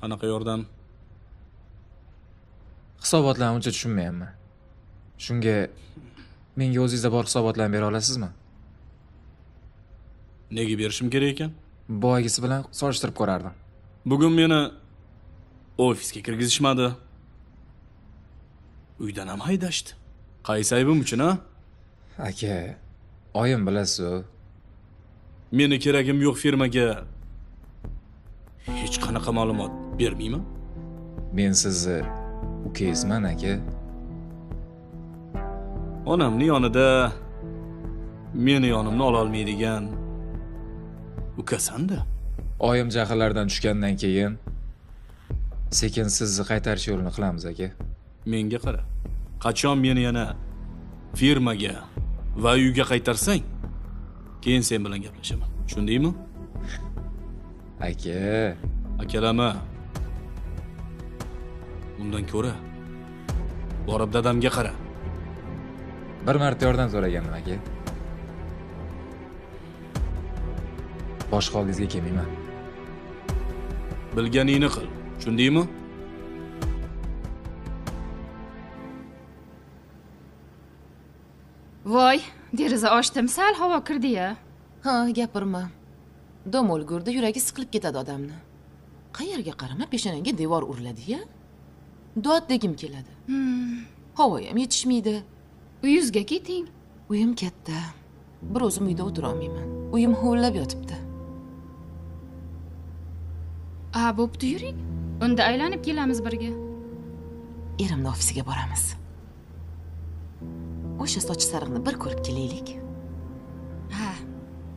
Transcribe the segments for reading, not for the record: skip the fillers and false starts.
Qanaqa yordam? Hisobotlarni uncha tushunmayapman. Shunga menga o'zingizda bor hisobotlarni bera olasizmi? Nega berishim kerak ekan? Boyagisi bilan solishtirib ko'rardim. Bugun meni ofisga kirgizishmadi. Uydan ham haydashdi. Qaysi aybim uchun, ha? Aka, oyim bilasiz-ku. Meni keragim yo'q firmaga hech qanaqa ma'lumot bermayman. Men sizni ukangizman, aka. Onamning yonida meni yonimni ola olmaydigan ukasan-da. Oyim jahllardan tushgandan keyin sekin sizni qaytarish yo'lini qilamiz, aka. Menga qara. Qachon meni yana firmaga va uyga qaytarsang, keyin sen bilan gaplashaman. Tushundingmi? Aka, Akalama. Undan ko'ra borib dadamga qara. bir marta yordam so'raganman, aka. Boshqa oldingizga kelmayman. Bilganingni qil. Tushundingmi? Voy, deraza ochdim, sal havo kirdi-ya. Ha, gapirma. Dom o'lgurda yuragi siqilib ketadi odamni. Qayerga qarama peshonangga devor uriladi-ya. Dod degim keladi. Havo ham yetishmaydi. Uyingizga keting. Uyim katta. Bir o'zim uyda o'tira olmayman. Uyim huvillab yotibdi. Bo'pti, yuring. Unda aylanib kelamiz birga. Erimni ofisiga boramiz. O'sha soch sariqni bir ko'rib kelaylik. Ha,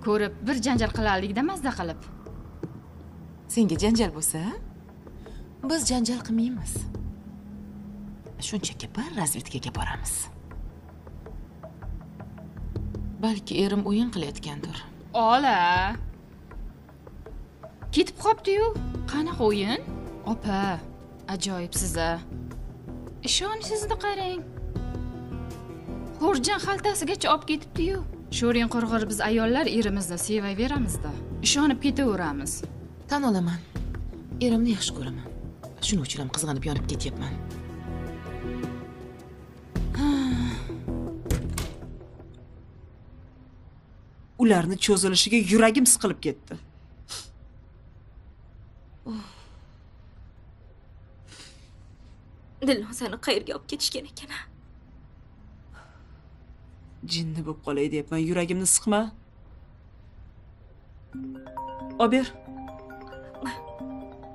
ko'rib bir janjal qilaylik-da mazza qilib. Senga janjal bo'lsa, biz janjal qilmaymiz. Shunchaki bir razvedkaga boramiz. Balki erim o'yin qilayotgandir. Ola. Ketib qopti-yu. Qanaqa o'yin? Opa, ajoyibsiz-a. Ishonchsizni qarang. Xo'rjan xaltasigacha olib ketibdi-yu. Sho'ring qurg'ir biz ayollar erimizni sevayveramiz-da. Ishonib ketaveramiz. Tan olaman. Erimni yaxshi ko'raman. Shuning uchun ham qizg'anib yonib ketyapman. Ularni cho'zilishiga yuragim siqilib ketdi. Dilnozani qayerga olib ketishgan ekan? Jinni bo'lib qolay deyapman, yuragimni siqma. Ober.